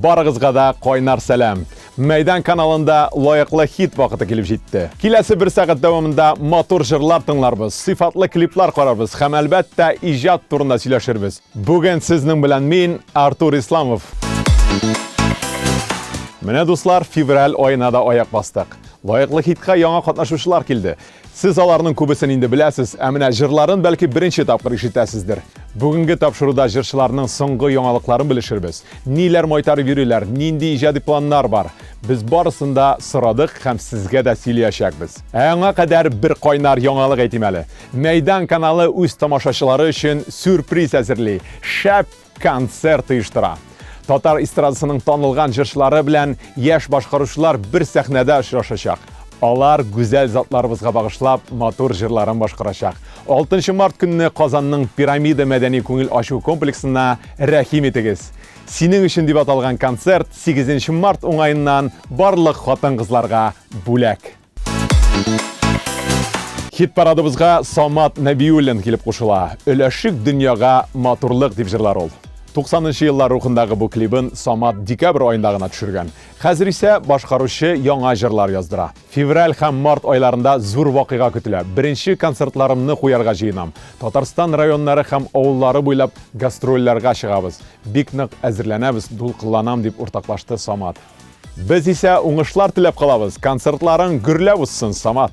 Barıгызга да койнар сәлам. Meydan kanalında layıqlı hit vaxtı kelib жетті. Келесі bir saat davamında motor jırlar tınlarбыз, sıfatlı kliplar qararбыз, hem əlbəttə icad turunda söyləşirбіз. Bugün sizin bilen men Artur İslamov. Mene dostlar, fevral ayına da ayak bastık. Layıqlı hitqa yana qatnaşıcılar keldi. Siz alarının kubisini indi biləsiz, əminə jırların belki birinci tapqır işitəsizdir. Bugünkü tapşırıda jırçılarının soңғы yanılıqlarını bilişirбіз. Neler maytarı verirlər, nindi icadi planlar var. Biz barısında sıradıq, hem sizge de söyləyəcəkбіз. Аңа kadar bir qaynar yanılıq etməli. Meydan kanalı öz tamaşaçıları için sürpriz hazırlay. Şəp konsert uyuştura. Tatar istradasının tanılgan jırçıları bilen yaş başqarışlar bir səhnədə uçraşacaq. Onlar güzel zatlarımızga bağışlap motor jırların başqaracaq. 6 Mart günü Kazanның Piramida Medeni Көңіл Ашу kompleksine rəhim etiniz. Senin için deb atalgan konsert 8 Mart oңайынан барлық хатын-кызларга бүләк. Hit paradımızga Самат Нәбиуллин келіп қошыла. Өләшік дүнияға моторлық деп жырлар ол. 90-cı yıllar ruhundağı bu klibin Самат dekabr ayındağına düşürgen. Hazır ise başqarışı yana jırlar yazdıra. Fevral hem Mart aylarında zor vaqiğa kütülə. Birinci konsertlarımını qoyarga jıyınam. Tatarstan rayonları hem oğulları boylap gastrollerga çıgabız. Biknıq əzirlənəbiz, dulqıllanam deyip ortaklaştı Самат. Biz ise oңышlar tilep qalabız. Konsertların gürləv uçsun Самат.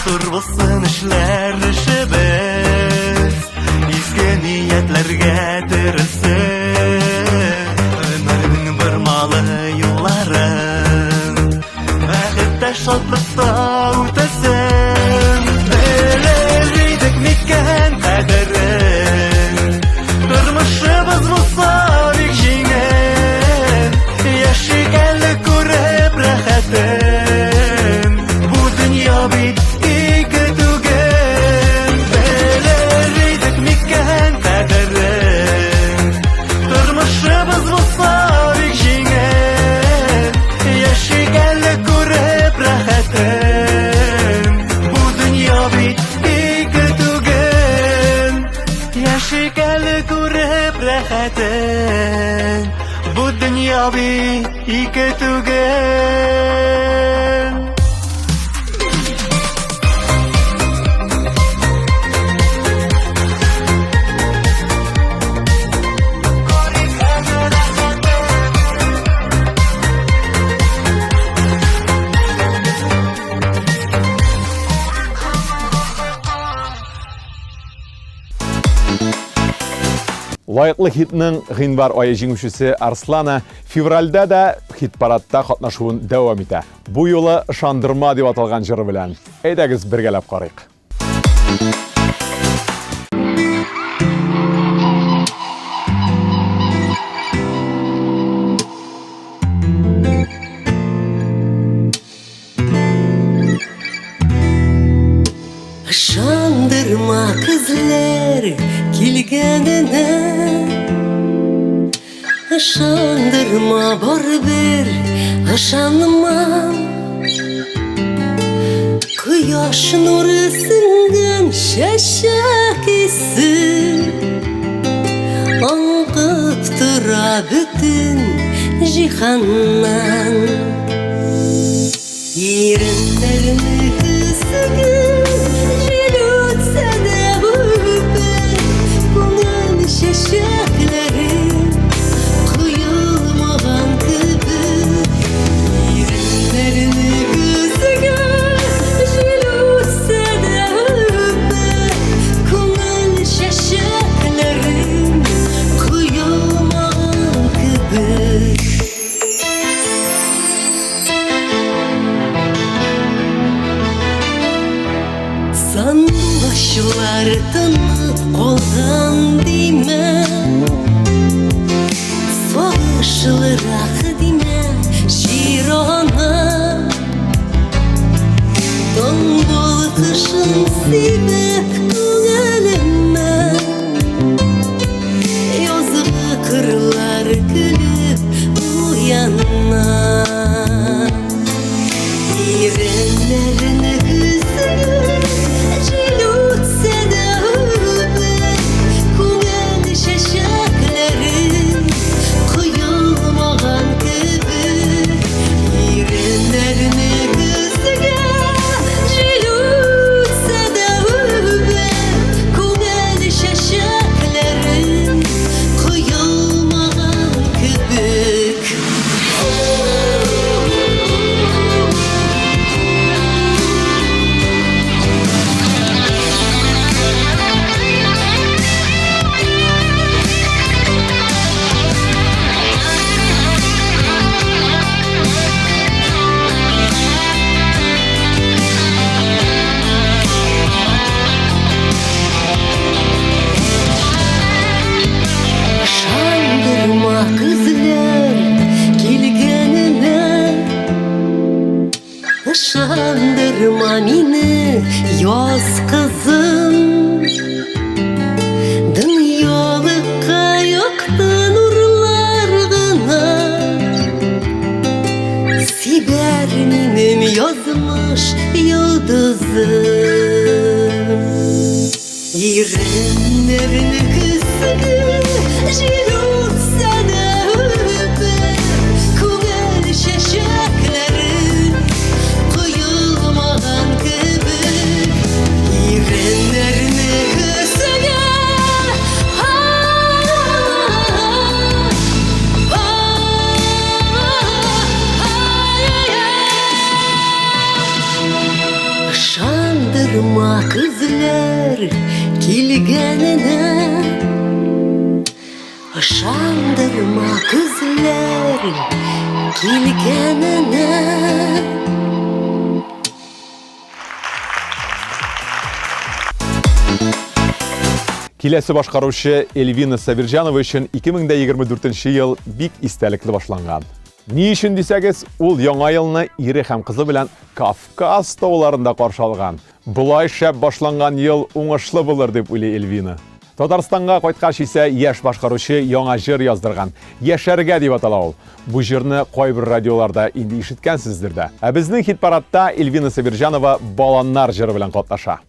Turvasın işler işimiz, izgi niyetlerge tirsin. Ömrümün bir malı yılların, vakitte şadlıkta ötesin. Bileriydik miken kaderin, durmuşumuz musabik jingen. Yaşı geldi kurep rahatin, bu dünya bit. Bu dünya bir iki tügen. Лайыклы хитнең гыйнвар айы җиңүчесе Арслана февральдә дә хит-парадта катнашуын дәвам итә. Бу юлы ышандырма дип аталган җыры белән. Әйдәгез бергәләп карыйк. Ышандырма кызлар килгәненә, ышандырма барыбер, ышанма. Кояш нуры сеңгән чәчәк исе, аңкып тора бөтен җиһаннан. Иреннәрне күсегән җил үтсә дә үпер, күңел чәчәкләре коелмаган кебек. Иреннәрне күсегән җил үтсә дә үпер, күңел чәчәкләре коелмаган кебек. Sandaşlar tınıp kalgan dime, savaşlırak dime şirana. Tombul kışın sebep күңелемә, yazgı kırlar gülüp uyanma. Иrenlerini күзгән җил үтсә дә үпер, күңел чәчәкләре коелмаган кебек. Иреннәрне күзгән җил үтсә дә үпер, күңел чәчәкләре коелмаган кебек. Ышандырма кызлар килгәненә, ышандырма мине яз кызым. Дөньялыкка якты нурлар гына сибәр минем язмыш йолдызым. Иреннәрне күзгән җил үтсә дә үпер, күңел чәчәкләре коелмаган кебек. Иреннәрне күзгән ышандырма кызлар килгәненә, ышандырма кызлар килгәненә. Киләсе башкаручы Эльвина Сабирҗанова өчен 2024 ел бик истәлекле башланган. Ни өчен дисәгез, ул яңа елны ире һәм кызы белән Кавказ тауларында каршы алган. Булай шәп башланган ел уңышлы булыр дип уйлый Эльвина. Татарстанга кайткач исә яшь башкаручы яңа җыр яздырган. Яшәргә дип атала ул. Бу җырны кайбер радиоларда инде ишеткәнсездер дә. Ә безнең хит-парадта Эльвина Сабирҗанова Баланнар җыры белән катнаша.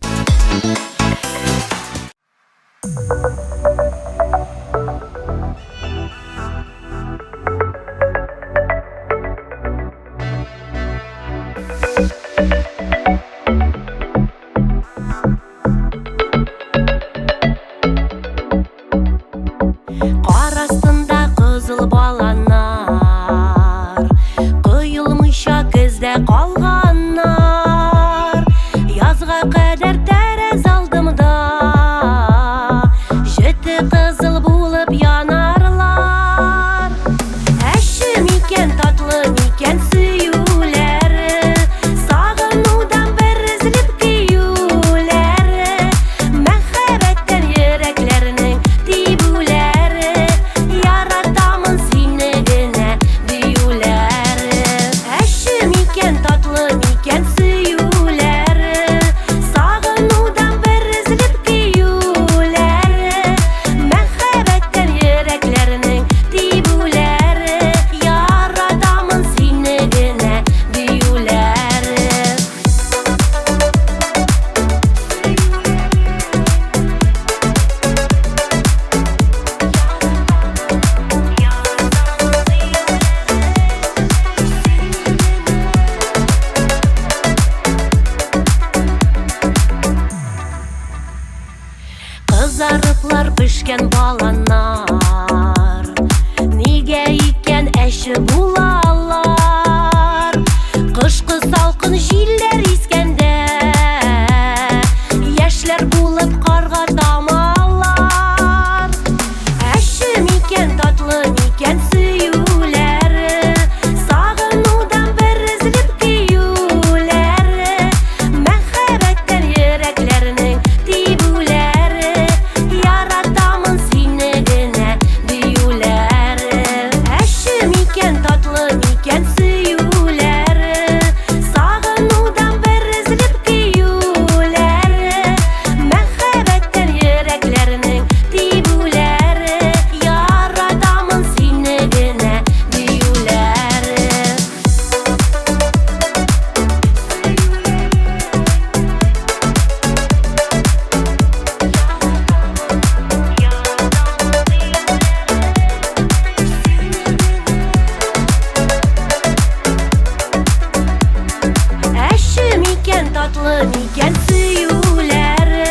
Кадәр тәрәз алдымда икән баланар, нигә икән әше булалар? Кышкы салкын җилләр искәндә, яшьләр булып карга тамалар. Әше микән, татлы микән сөюләре, сагынудан бер изелеп киюләре, мәхәббәттән йөрәкләрнең тибүләре, яратамын сине генә диюләре. Әше микән, татлы микән сөюләре, сагынудан бер изелеп киюләре, мәхәббәттән йөрәкләрнең тибүләре, яратамын сине генә диюләре. Әше микән, татлы микән сөюләре,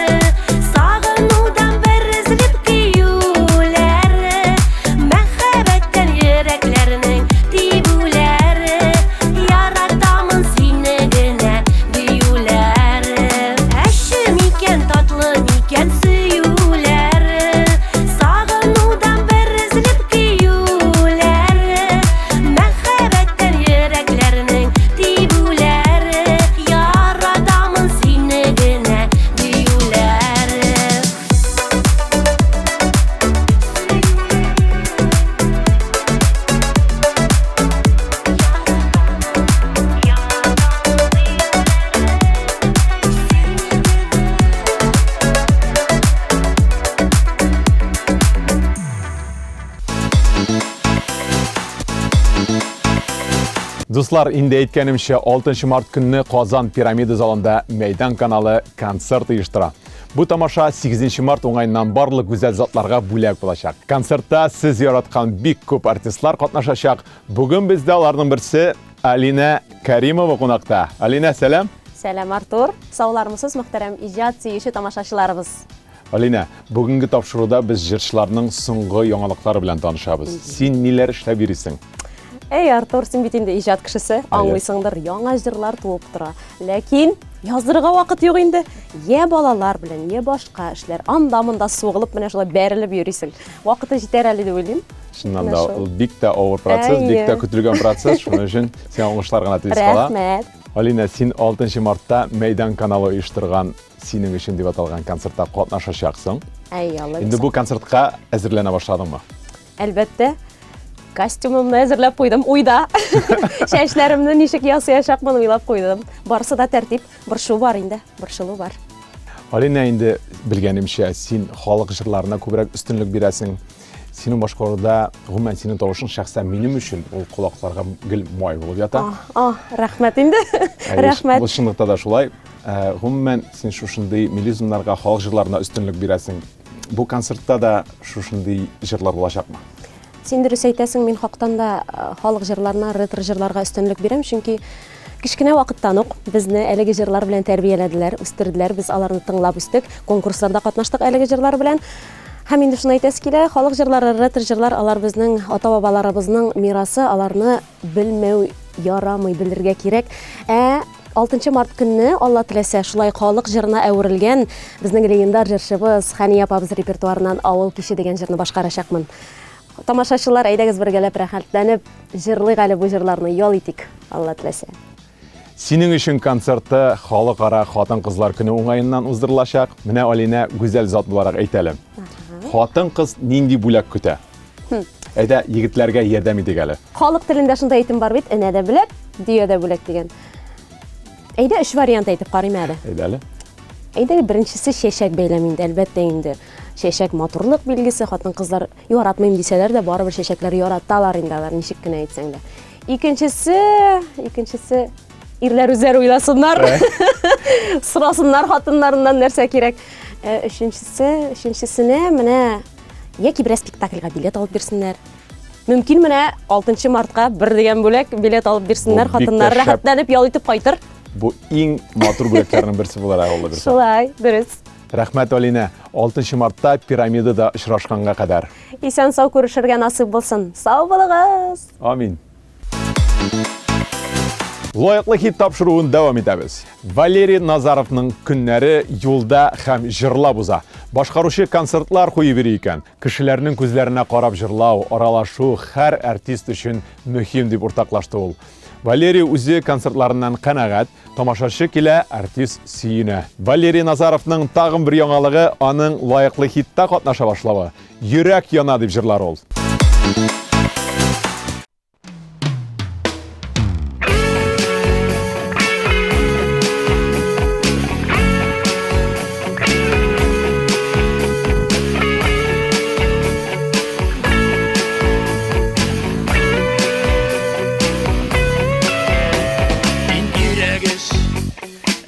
сагынудан бер изелеп киюләре, мәхәббәттән йөрәкләрнең тибүләре, яратамын сине генә диюләре. Әше микән, татлы микән сөюләре, сагынудан бер изелеп киюләре, мәхәббәттән йөрәкләрнең тибүләре, яратамын сине генә диюләре. Дуслар, инде әйткәнемчә, 6 март көнне Казан пирамида залында Мәйдан каналы концерт оештыра. Бу тамаша 8 март уңайыннан барлык гүзәл затларга бүләк булачак. Концертта сез яраткан бик күп артистлар катнашачак. Бүген бездә аларның берсе Алина Каримова кунакта. Алина, сәлам. Сәлам, Артур. Саулармысыз, мөхтәрәм иҗат сөюче тамашачыларыбыз. Алина, бүгенге тапшыруда без җырчыларның соңгы яңалыклары белән танышабыз. Син ниләр эшләп йөрисең? Эй, Артур, син бит инде иҗат кешесе, аңлыйсыңдыр, яңа җырлар туып тора. Ләкин яздырырга вакыт юк инде. Я балалар белән, я башка эшләр, анда-монда сугылып, менә шулай бәрелеп йөрисең. Вакыты җитәр әле дип уйлыйм. Чыннан да, ул бик тә авыр процесс, бик тә көтелгән процесс. Шуның өчен сиңа уңышлар гына теләп кала. Рәхмәт. Алина, син 6 мартта Мәйдан каналы оештырган синең өчен дип аталган концертта катнашачаксың. Эй, Алла. Инде бу концертка әзерләнә башладыңмы? Әлбәттә, костюмымны әзерләп куйдым, уйда. Чәчләремне ничек ясаячакмын уйлап куйдым. Барысы да тәртип, борчу бар инде, борчылу бар. Алина, инде белгәнемчә, син халык җырларына күбрәк үстенлек бирәсең. Синең башкаруда, гомумән синең тавышың шәхсән минем өчен ул колакларга гел май булып ята. Рәхмәт инде. Рәхмәт. Бу чынлыкта да шулай. Гомумән син шушындый милизмнарга, халык җырларына өстенлек бирәсең. Бу концертта да шушындый җырлар булачакмы? Син дөрес әйтәсең, мин хактан да халык җырларына, ретро җырларга өстенлек бирәм, чөнки кичкенә вакыттан ук безне әлеге җырлар белән тәрбияләделәр, үстерделәр, без аларны тыңлап үстек, конкурсларда катнаштык әлеге җырлар белән. Һәм инде шуны әйтәсе килә, халык җырлары, ретро җырлар, алар безнең ата-бабаларыбызның мирасы, аларны белмәү ярамый, белергә кирәк. 6 март көнне, Алла теләсә, шулай халык җырына әверелгән безнең легендар җырчыбыз Хәния апабыз репертуарыннан Авыл кеше дигән җырны башкарачакмын. Тамашачылар, әйдәгез бергәләп рәхәтләнеп, җырлыйк әле бу җырларны, ял итик, Алла теләсә. Синең өчен концертты халыкара хатын-кызлар көне уңаеннан уздырылачак. Менә Алина гүзәл зат буларак әйтәле. Хатын-кыз нинди бүләк көтә? Әйдә, егетләргә ярдәм итик әле. Халык телендә шунда әйтем бар бит, энә дә бүләк, дөя дә бүләк дигән. Әйдә, 3 вариант әйтеп карыйм әле. Әйдә әле. Әйдә, беренчесе чәчәк бәйләм инде, әлбәттә инде. Чәчәк матурлык билгесе, хатын-кызлар яратмыйм дисәләр дә, барыбер чәчәкләр яраталар инде, алар ничек кенә әйтсәң дә. Икенчесе ирләр үзләре уйласыннар. Сорасыннар хатыннарыннан нәрсә кирәк. Өченчесенә менә яки бер спектакльгә билет алып бирсеннәр. Мөмкин менә 6 мартка бер дигән бүләк билет алып бирсеннәр, хатыннар рәхәтләнеп ял итеп кайтыр. Бу иң матур бүләкләрнең берсе булар алла бирсә. Шулай, дөрес. Рәхмәт Алина, 6 мартта пирамидада очрашканга кадәр. Исән сау күрешергә насыйп булсын. Сау булыгыз. Амин. Лайыклы хит тапшыруын дәвам итәбез. Валерий Назаровның көннәре юлда һәм җырлап уза. Башкаручы концертлар куеп йөри икән. Кешеләрнең күзләренә карап җырлау, аралашу һәр артист өчен мөһим дип уртаклашты ул. Валерий үзе концертларыннан канәгать, тамашачы килә, артист сөенә. Валерий Назаровның тагын бер яңалыгы аның лайыклы хитта катнаша башлавы. Йөрәк яна дип җырлар ул.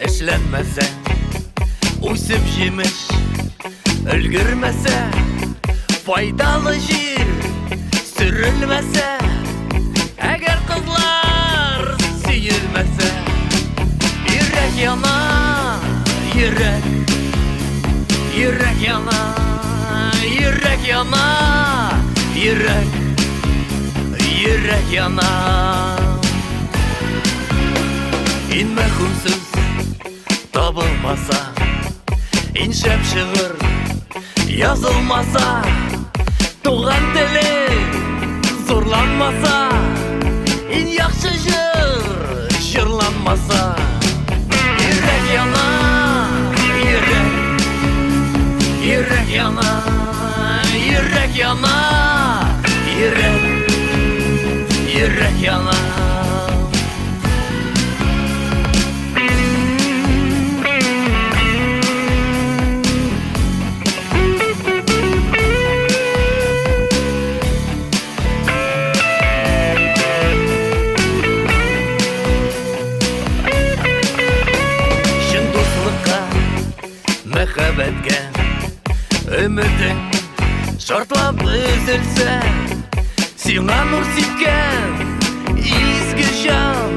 Эшләнмәсә, үсеп җимеш, өлгермәсә, файдалы җир сөрелмәсә, әгәр кызлар сөелмәсә, йөрәк яна, йөрәк, йөрәк яна, йөрәк яна, йөрәк, йөрәк яна. Инмә хүмсез табылмаса, иншәп шигырь язылмаса, туган теле зурланмаса, ин яхшы җыр җырланмаса, йөрәк яна, йөрәк, йөрәк яна, йөрәк яна, йөрәк, йөрәк яна. Мәхәббәткә өметең шартлап өзелсә, сиңа нур сипкән изге җан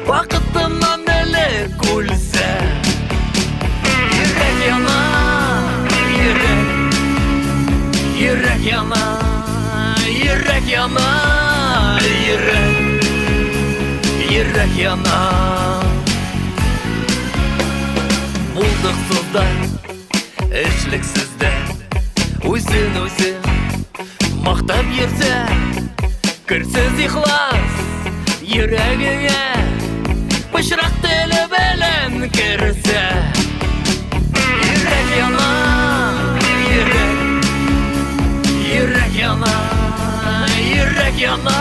вакытымнан элек үлсә, йөрәк яна, йөрәк, йөрәк яна, йөрәк яна, йөрәк, йөрәк яна. Булдыксызда, эшлексездә, үзен мактап йөрсә, керсез ихлас йөрәгеңә пычрак теле белән керсә, йөрәк яна, йөрәк, йөрәк яна, йөрәк яна,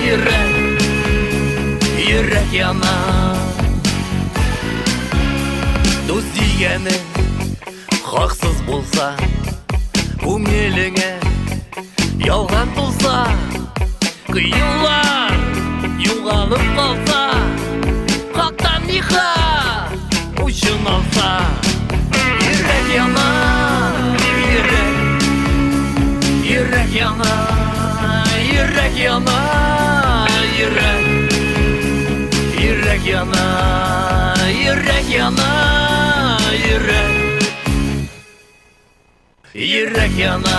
йөрәк, йөрәк яна. Дус дигәне хаксыз булса, күңелеңә ялган булса, кыюлар югалып калса, хактан ниха учын алса, йөрәк яна, йөрәк, йөрәк яна, йөрәк яна, йөрәк, йөрәк яна, йөрәк яна, йөрәк, йөрәк яна,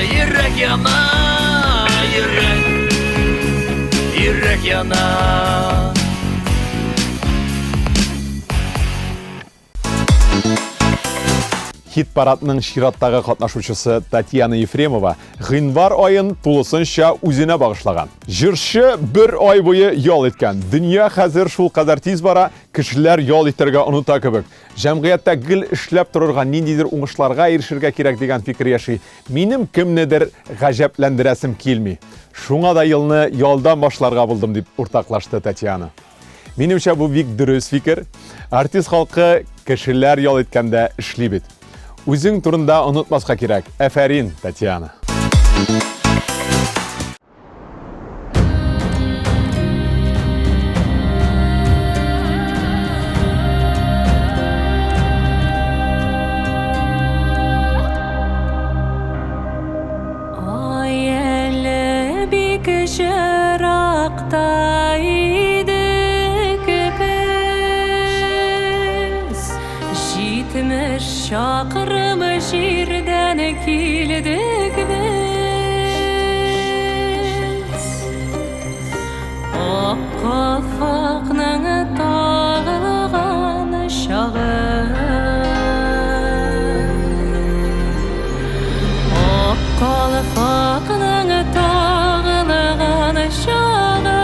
йөрәк яна, йөрәк, йөрәк яна. Хит-парадның чираттагы катнашучысы Татьяна Ефремова гыйнвар айын тулысынча үзенә багышлаган. Җырчы бер ай буе ял иткән. Дөнья хәзер шул кадәр тиз бара, кешеләр ял итәргә оныта кебек. Җәмгыятьтә гел эшләп торырга, ниндидер уңышларга ирешергә кирәк дигән фикер яши. Минем кемнедер гаҗәпләндерәсем килми. Шуңа да елны ялдан башларга булдым дип уртаклашты Татьяна. Минемчә бу бик дөрес фикер. Артист халкы кешеләр ял иткәндә эшли бит. Үзең турында онытмаска кирәк. Әфәрин, Татьяна. Ай әле бик жыракта идек без, Жетmiş şakırım жерден келдік біз. Ақ қалпақның тағылған шағы. Ақ қалпақның тағылған шағы.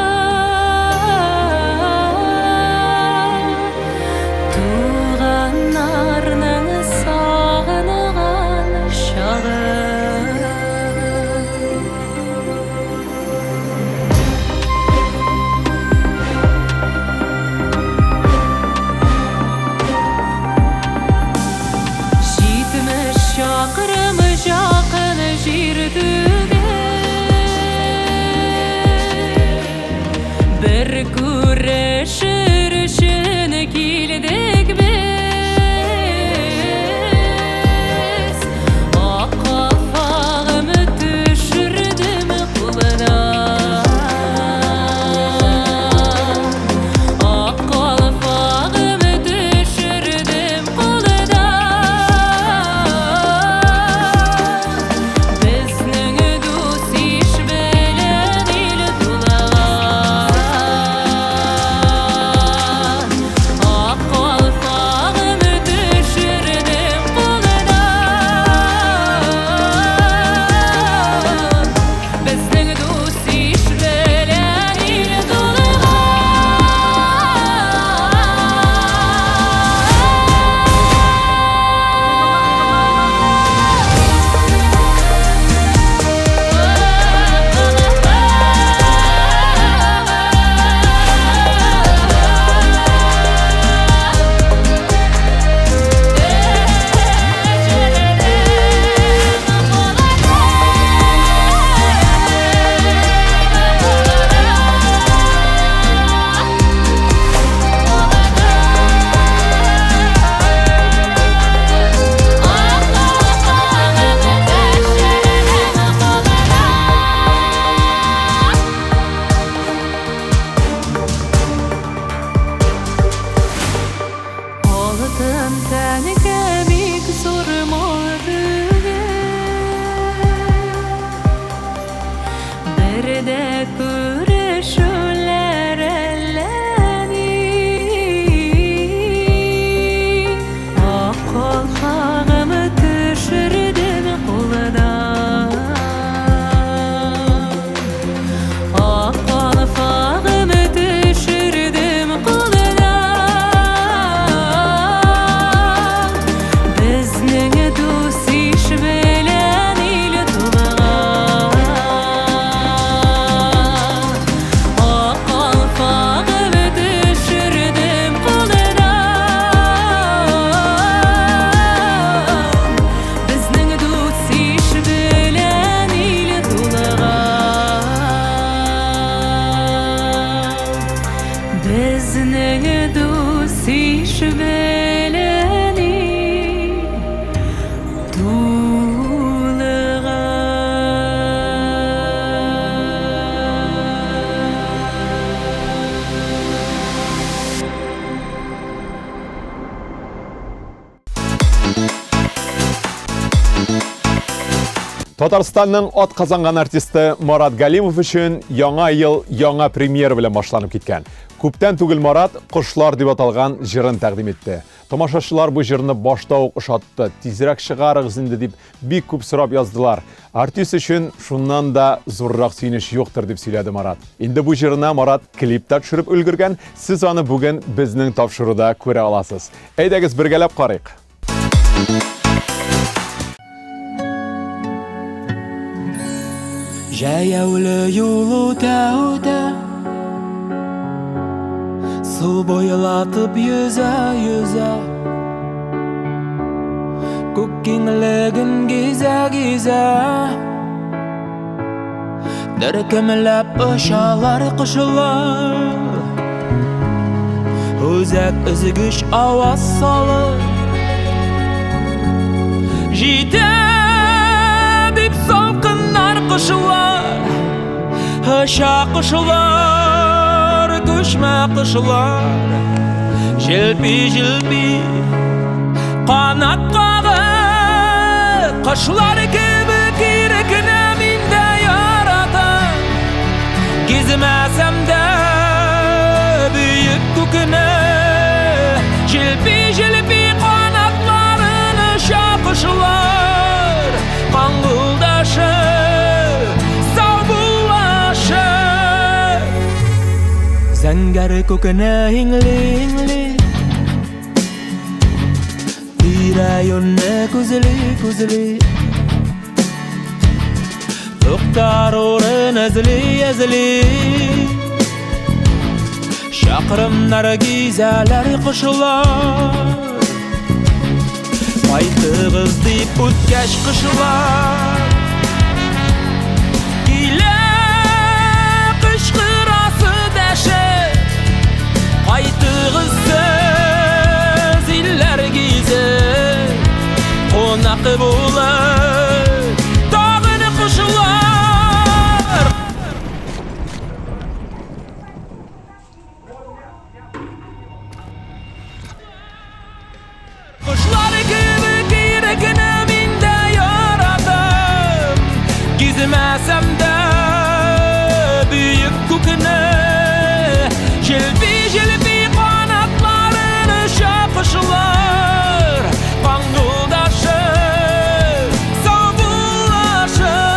Туғанарның сағынған шағы. Жетmiş шақырым жақын жердегі бір көрішір үшін келдік біз. Ақ қалпағым түшірдім қолына. Ақ қалпағым түшірдім қолына. Біздің дос еш білен ел тулаған. Ақ қалпағым түшірдім қолына. Біздің дос еш білен ел Алтын тәнге бик зор мадыгы. Бірде көрішулер әлләни. Ақ қалпағым түшірдім қолына. Ақ қалпағым түшірдім қолына. Біздің дос еш білен ел тулаған. Ақ қалпағым түшірдім қолына. Біздің дос еш білен ел тулаған. Біздің дос еш білен ел Татарстанның ат казанган артисты Марат Галимов үшін яңа ел яңа премьера белән башланып киткән. Күптән түгел Марат «Кошлар» дип аталган җырын тәкъдим итте. Тамашачылар бу җырны башта ук ошатты. Тизрәк чыгарыгыз инде дип бик күп сорап яздылар. Артист өчен шуннан да зуррак сөйнеш юктыр дип сөйләде Марат. Инде бу җырына Марат клипта төшереп өлгергән. Сез аны бүген безнең тапшыруда күрә аласыз. Әйдәгез бергәләп карыйк. Жаяулы юл үтә-үтә, су бойлатып yüzә-yüzә, күк киңлеген гизә-гизә, дәркемләп очалар кошлар, үзәк өзгөч аваз салып, җитә дип салкыннар кошлар, Аша кышылар, көшмә кышылар, Желпи-желпи Kanat kağıt Kışlar gibi kirikine minde yaratan Gizmesem de büyük küküne Jilpi jilpi kanatlarını şakışlar Kangıldaşır, savbulaşır Zenger küküne ingli Birayonne kuzli Tuktar orun ezli Şakrımlar gizeler kışlar Baytığız deyip ütkeş kışlar Gile kışkırası deşe Baytığız söz iller gize Konak bular Dağını kışlar Kışlar gibi kirikine minde yaradım Gizmesem de büyük küküne Jilpi jilpi kanatlarını şakışlar Kangıldaşır, savbulaşır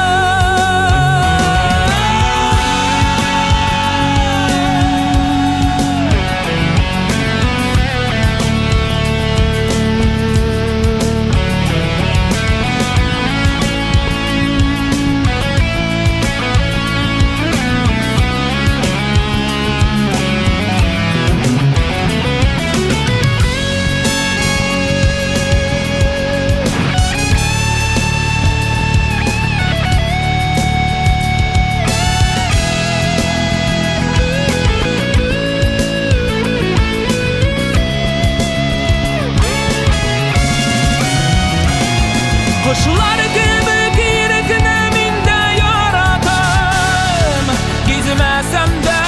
Kışlar gibi kirikine minde yaradım Gizmesem de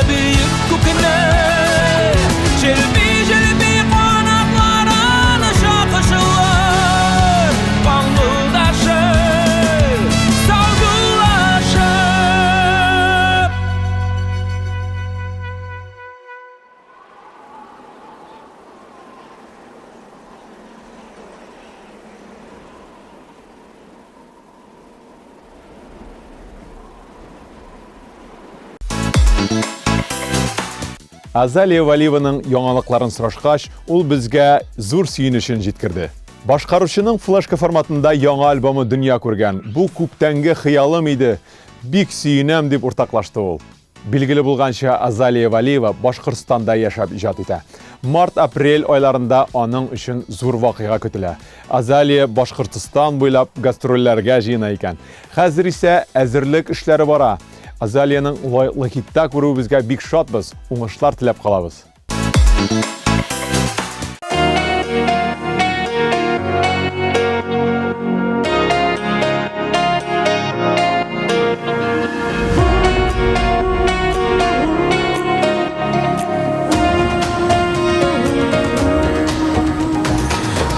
büyük küküne Jilpi jilpi kanatlarını şakışlar Kangıldaşır, savbulaşır Азалия Валиеваның яңалыкларын сорашкач, ул безгә зур сөенечен җиткерде. Башкаручының флешка форматында яңа альбомы дөнья күргән. Бу күптәнге хыялым иде. Бик сөенәм дип уртаклашты ул. Билгеле булганча, Азалия Валиева Башкортстанда яшәп иҗат итә. Март-апрель айларында аның өчен зур вакыйга көтелә. Азалия Башкортстан буйлап гастрольләргә җыена икән. Хәзер исә әзерлек эшләре бара. Азалияның лайыклы хитта күрүебезгә бик шатбыз. Уңышлар теләп калабыз.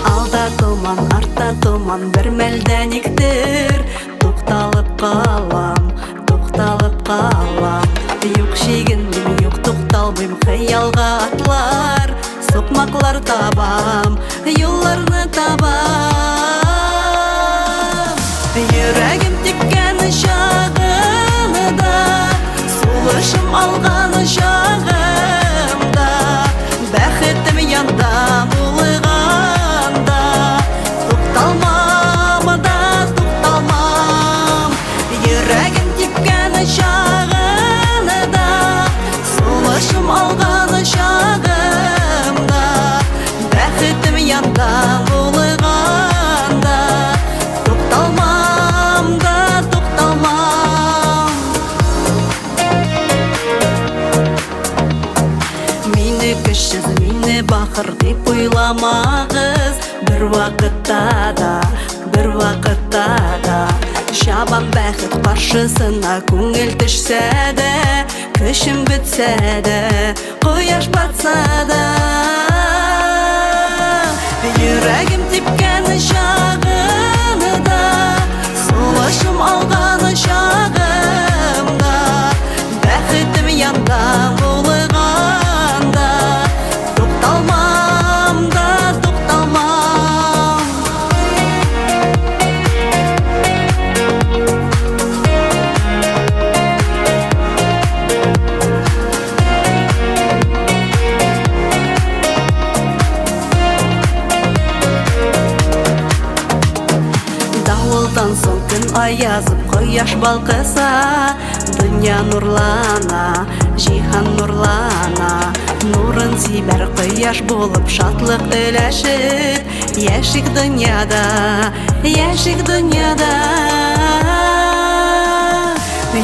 Алда томан, артта томан, бер мәлдә никтер тукталып калам, тукталып калам. Юк шигендем, юк тукталмыйм, хыялга атлар, сукмаклар табам, юлларны табам. Йөрәгем тиккән чагында, сулышым алган чагымда, бәхетем янда булганда, тукталмам да тукталмам. Йөрәгем тиккән чагында, сулышым алган чагымда, бәхетем янда булганда, тукталмам да тукталмам. Мине көчсез, мине бахыр дип уйламагыз, бер вакытта да Шабан бәхет каршысына күңел төшсә дә, көчем бетсә дә, кояш батса да. Yüragim tepken şağında, sulaşım algan şağımda, bəxitim yanda bulğanda, toxtalmam da toxtalmam. Davuldan soň gün ay yazıp koyaş balqısa, dünya nurlana, jihan nurlana, nurun siber koyaş bolup şatlık öleşip, yaşık dünyada, yaşık dünyada.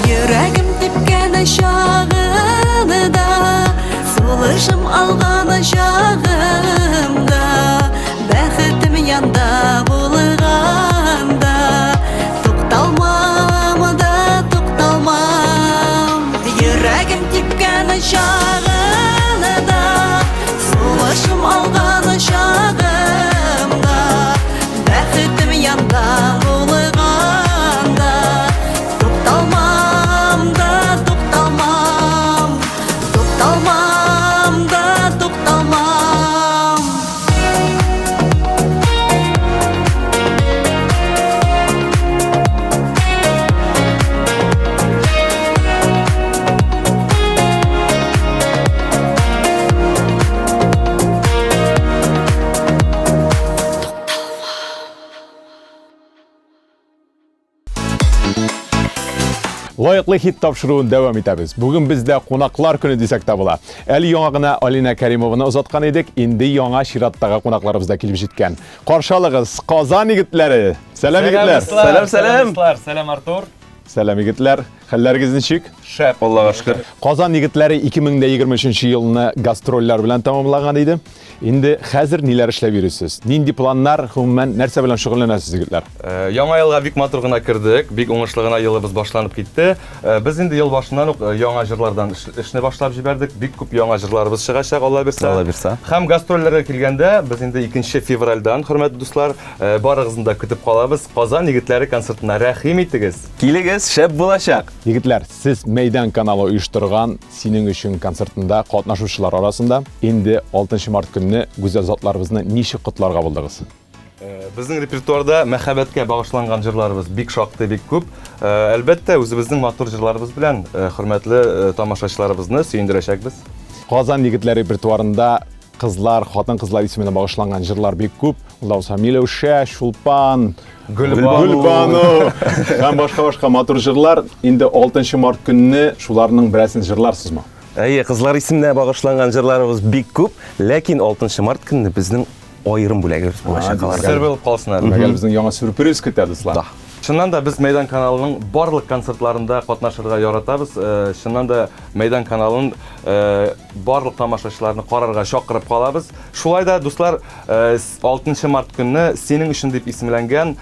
Yüreğim tepken şağında, sulışım algan şağımda, bəxitim yanda bulğanda, toxtalmam da toxtalmam. Yüreğim tepken şağında, sulışım algan şağımda, bəxitim yanda bulğanda, toxtalmam da toxtalmam, toxtalmam da toxtalmam. Лайыклы хит тапшыруын дәвам итәбез. Бүген бездә кунаклар көне дисәк тә була. Әле яңа гына Алина Кәримованы озаткан идек, инде яңа чираттагы кунакларыбыз да килеп җиткән. Каршылыгыз Казан егетләре. Сәлам егетләр. Сәлам Артур. Сәлам егетләр. Хәлләрегез ничек? Шәп, Аллаһка шөкер. Казан егетләре 2023 елны гастрольләр белән тәмамлаган иде. Инде хәзер ниләр эшләп йөрисез? Нинди планнар, гомумән нәрсә белән шөгыльләнәсез егетләр? Яңа елга бик матур гына кирдек, бик уңышлы гына елыбыз башланып китте. Без инде ел башыннан ук яңа җырлардан эшне башлап җибәрдек. Бик күп яңа җырларыбыз чыгачак, Алла бирсә. Һәм гастрольләргә килгәндә, без инде 2 февральдән, хөрмәтле дуслар, барыгызны да көтеп калабыз. Казан егетләре концертына рәхим итегез. Килегез, шәп булачак. Егетләр, сез Мәйдан каналы оештырган синең өчен концертында катнашучылар арасында инде 6 март көнне гүзәл затларыбызны ничек котларга булдыгыз? Безнең репертуарда мәхәббәткә багышланган җырларыбыз бик шактый, бик күп. Әлбәттә, үзебезнең матур җырларыбыз белән хөрмәтле тамашачыларыбызны сөендерәчәкбез. Казан егетләре репертуарында кызлар, хатын-кызлар исеменә багышланган җырлар бик күп. Улауса Миләүшә, Шулпан, Гөлбану һәм башка матур җырлар. Инде 6 март көнне шуларның берәрсен җырларсызмы? Әйе, кызлар исеменә багышланган җырларыбыз бик күп, ләкин 6 март көнне безнең аерым бүләгебез булачак аларга. Сер булып калсыннар. Мәгәр безнең яңа сюрприз көтә дуслар. Чыннан да без Мәйдан каналының барлык концертларында катнашырга яратабыз. Чыннан да Мәйдан каналын барлык тамашачыларны карарга чакырып калабыз. Шулай да дуслар, 6 март көнне синең өчен дип исемләнгән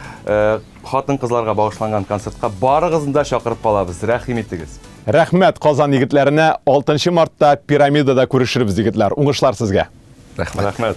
хатын-кызларга багышланган концертка барыгызны да чакырып калабыз. Рәхим итегез. Рәхмәт Казан егетләренә. 6 мартта пирамидада күрешербез егетләр. Уңышлар сезгә. Рәхмәт.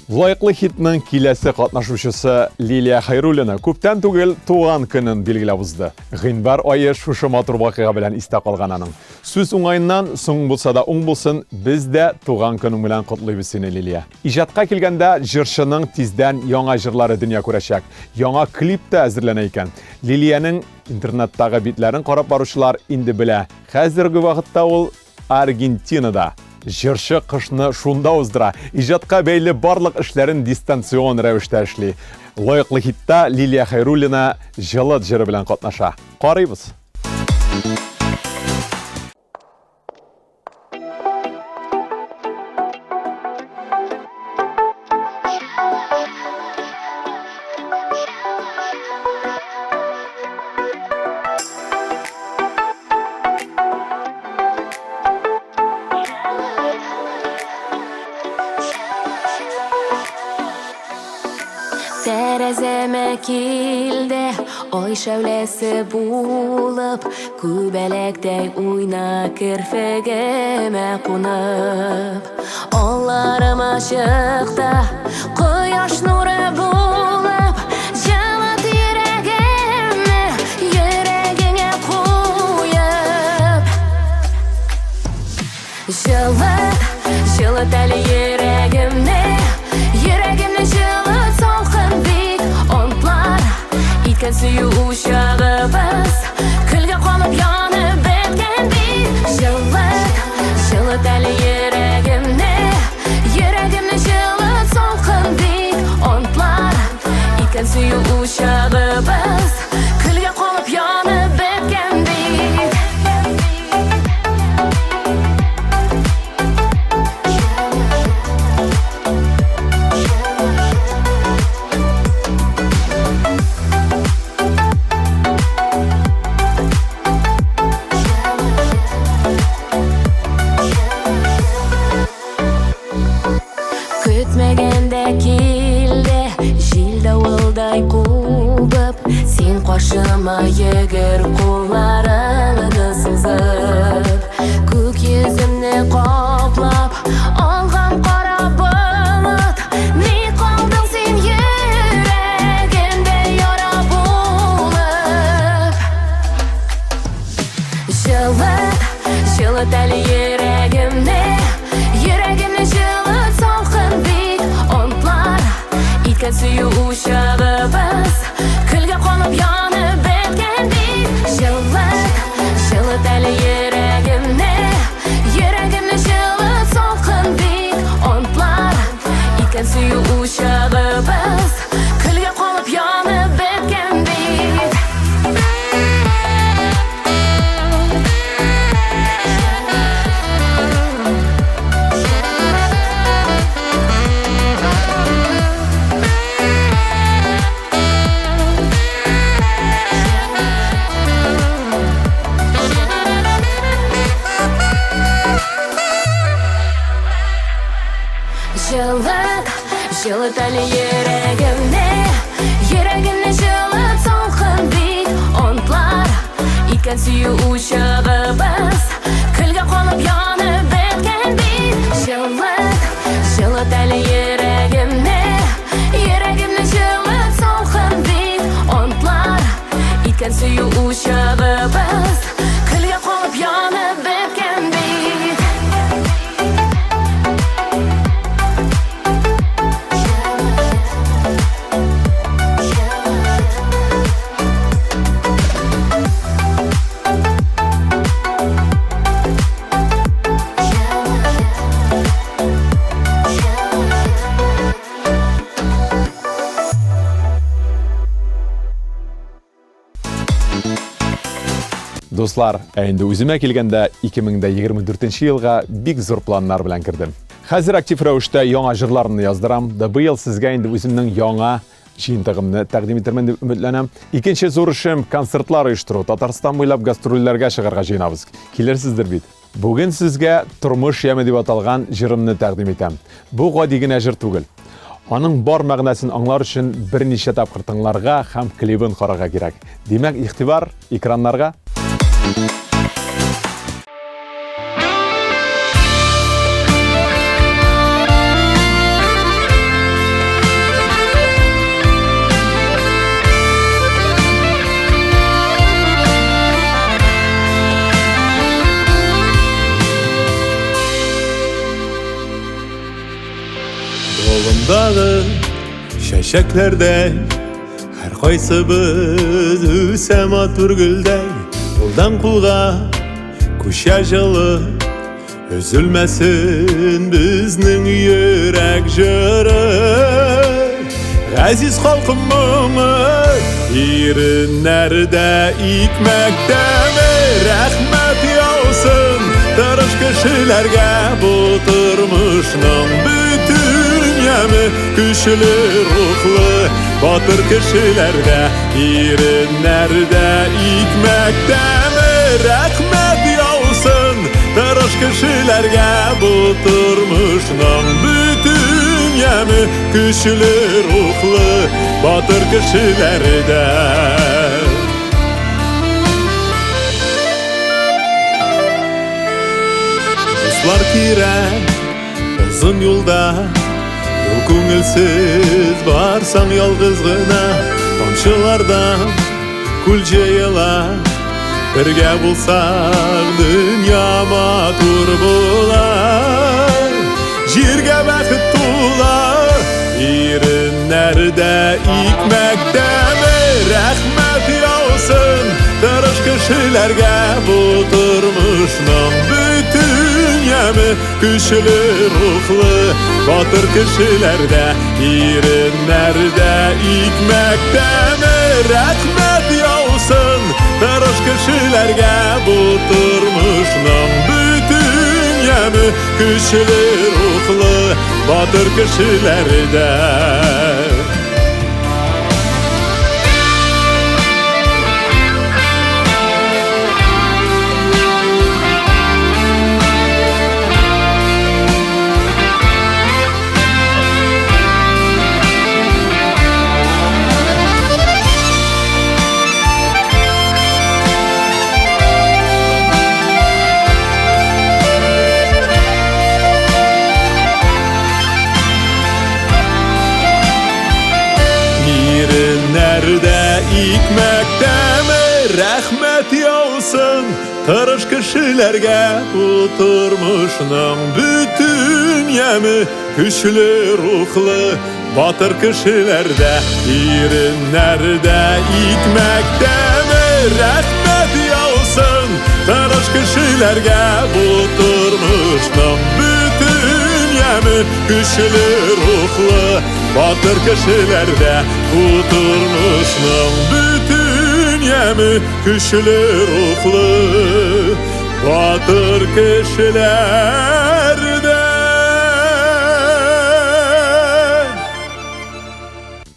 Лайыклы хитның киләсе катнашучысы Лилия Хайруллина күптән түгел туган көнен билгеләп узды. Гыйнвар айы шушы матур вакыйга белән истә калган аның. Сүз уңайыннан соң булса да уң булсын, без дә туган көнең белән котлыйбыз сине, Лилия. Иҗатка килгәндә җырчының тиздән яңа җырлары дөнья күрәчәк. Яңа клип тә әзерләнә икән. Лилияның интернеттагы битләрен карап баручылар инде белә. Хәзерге вакытта ул Аргентинада. Җырчы кышны шунда уздыра. Иҗатка бәйле барлык эшләрен дистанцион рәвештә эшли. Лайыклы хитта Лилия Хайруллина җылы җыры белән катнаша. Карыйбыз. Тәрәзәмә килде, ай шәүләсе булып, күбәләктәй уйна керфегемә кунып. Алларыма ашықта Құяш нұры болып Жылыт ерегімні Ерегіңе қойып Жылыт әлі ерегімні Ерегімні жылыт солқын бит Онтлар Иткен сүйу ұшағыбыз Күлге қонып янып біткен бит Жылыт әлі ерегімні Ерегімні жылыт солқын бит Онтлар Иткен сүйу ұшағыбыз Күлге қонып янып біткен бит Күтмегенде келді Жел дауылдай қубып Сен қошыма егер қоларыңды сызып Көк yüzімні қоплап Алған қара бұлыт Не қалдың сен ерегімде яра болып Жылыт әлі ерегімді Ерегімні жылыт солқын бит Онтлар Иткен сүйу ұшағыбыз Күлге қонып янып біткен бит Жылыт әлі ерегімді Ерегімні жылыт солқын бит Онтлар Иткен сүйу ұшағыбыз Күлге қонып янып біткен бит Жылыт әлі ерегімді Ерегімні жылыт солқын бит Онтлар Иткен сүйу ұшағыбыз Күлге қонып янып біткен бит Жылыт әлі ерегімді Ерегімні жылыт солқын бит Онтлар Иткен сүйу ұшағыбыз Күлге қонып янып біткен бит Достар, әйінді өзіме келгенде 2024 елға бик зор планнар білән кірдім. Хәзір актив рәвештә яңа жырларны яздырам, да быел сезгә инде үземнең яңа жиынтыгымны тәкъдим итәрмен дип өметләнәм. Икенче зур эшем концертлар оештыру. Татарстан буйлап гастрольләргә чыгарга җыенабыз. Килерсездер бит. Бүген сезгә тормыш яме дип аталган җырымны тәкъдим итәм. Бу гади генә җыр түгел. Аның бар мәгънәсен аңлар өчен берничә тапкыр тыңларга һәм клибын карарга кирәк. Димәк, игътибар экраннарга. Yolundağı şeşeklerden her kaysımız üse matur gülden Kuldan kulga kuş yaşalı üzülmesin bizning yürek jırı Aziz halkımız irinlerde ikmekdemi rahmet yağsın Tırış kişilerge bu turmuşның bütün yemi Güçlü ruhlu batır kişilerde irinlerde ikmekdemi rahmet yağsın Tırış kişilerge bu turmuşның bütün yemi Güçlü ruhlu batır kişilerde Dostlar kirek uzun yolda Yol көңілсіз барсаң ялғыз ғына, тамшылардан күл жайыла. Бірге болсақ дүния матур болар. Жерге бақыт тула, ирінлерде икмәктәме рәхмәт яусын. Тырыш кешеләргә бу тормышның бүтін яме, көчле рухлы батыр кешеләрдә, иреннәрдә икмәктәме рәхмәт яусын. Тырыш кешеләргә бу тормышның бүтін яме, көчле рухлы батыр кешеләрдә. Иреннәрдә икмәктәме рәхмәт яусын. Тырыш кешеләргә бу тормышның бүтін яме, көчле рухлы батыр кешеләрдә, иреннәрдә икмәктәме рәхмәт яусын. Тырыш кешеләргә бу тормышның бүтін яме, көчле рухлы батыр кешеләрдә, бу тормышның бүтін яме, көчле рухлы батыр кешеләрдә.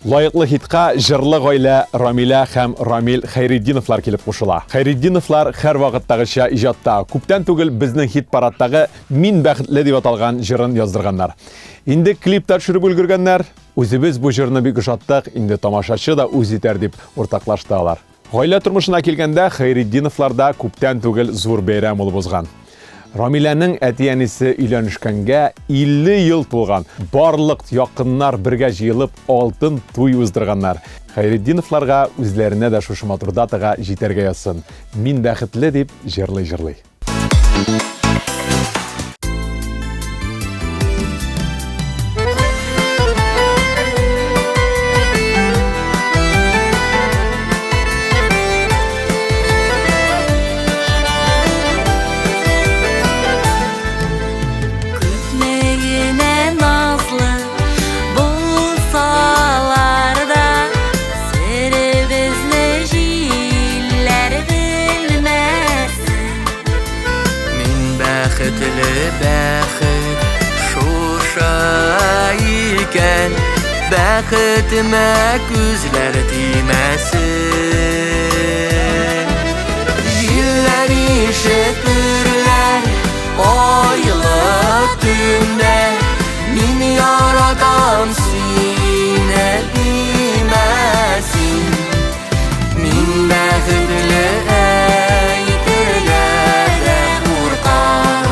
Лайыклы хитка жырлы гаилә Рамилә һәм Рамил Хәйретдиновлар килеп кушыла. Хәйретдиновлар һәр вакыттагыча иҗатта күптән түгел безнең хит парадтагы "Мин бәхетле" дип аталган җырын яздырганнар. Инде клип төшереп өлгергәннәр. Үзебез бу җырны бик ошаттык, инде тамашачы да үз итәр дип уртаклашты алар. Гаилә тормышына килгәндә Хәйретдиновларда күптән түгел зур бәйрәм булып узган. Рамиләнең әти-әнисе өйләнешкәнгә 50 ел тулган. Барлык якыннар бергә җыелып алтын туй уздырганнар. Хәйретдиновларга үзләренә дә шушы матур датага җитәргә язсын. Мин бәхетле дип җырлый. Бәхетемә күзләр тимәсен. Җилләр ишетерләр айлы төндә, мин яратам сине димәсен. Мин бәхетле әйтергә дә куркам,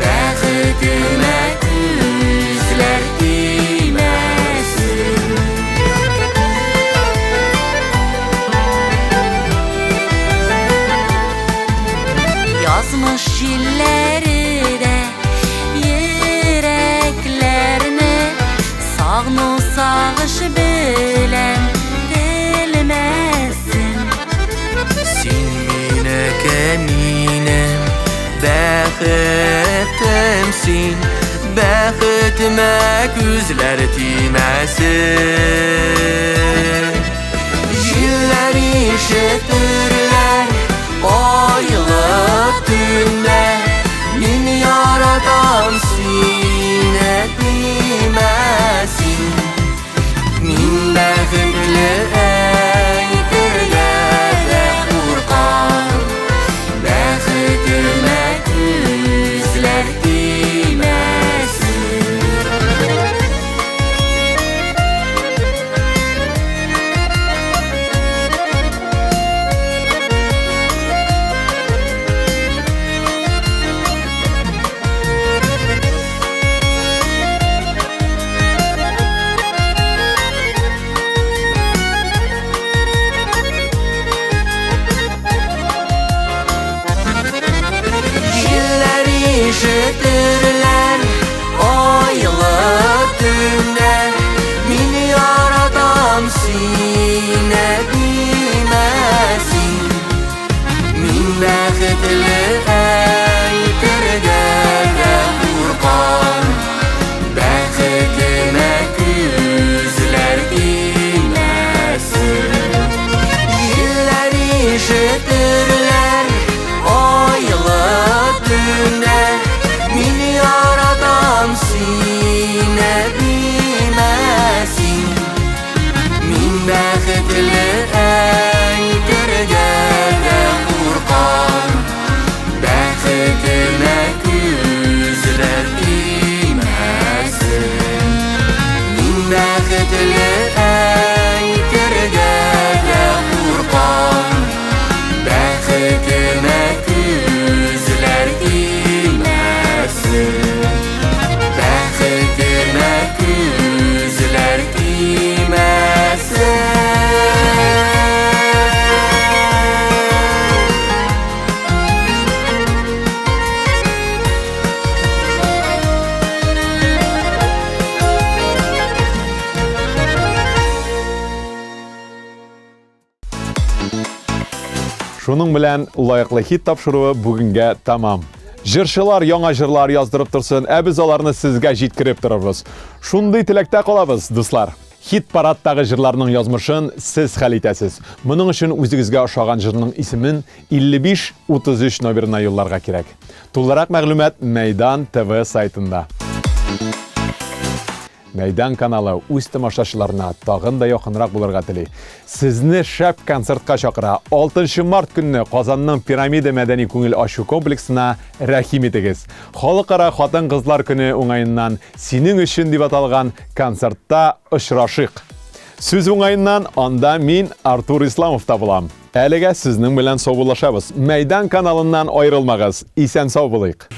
бәхетемә күзләр Yazmış jilləri də yüreklərini sağnu sağış bilən dilməsin. Sin minə kəminəm, bəxətimsin, bəxətimə güzlər timəsin. Jillər işitirlər aylı tünde, min yaradan sine dimesin. Min bəxtli eytirlər də qurqan, bəxtimə güzlər diməsin. Шуның белән лайыклы хит тапшыруы бүгенгә тамам. Җырчылар яңа җырлар яздырып торсын, ә без аларны сезгә җиткереп торырбыз. Шундый теләктә калабыз, дуслар. Хит парадтагы җырларның язмышын сез хәл итәсез. Моның өчен үзегезгә ошаган җырның исемен 55-33 номерына юлларга кирәк. Тулырак мәгълүмат Мәйдан ТВ сайтында. Мәйдан каналы үз тамашачыларына тагын да якынрак булырга тели. Сезне шәп концертка чакыра. 6 март көнне Казанның Пирамида мәдәни күңел ачу комплексына рәхим итегез. Халыкара хатын-кызлар көне уңаеннан синең өчен дип аталган концертта очрашыйк. Сүз уңаеннан анда мин Артур Исламов табылам. Әлегә сезнең белән саубуллашабыз. Мәйдан каналыннан аерылмагыз. Исән сау булыйк.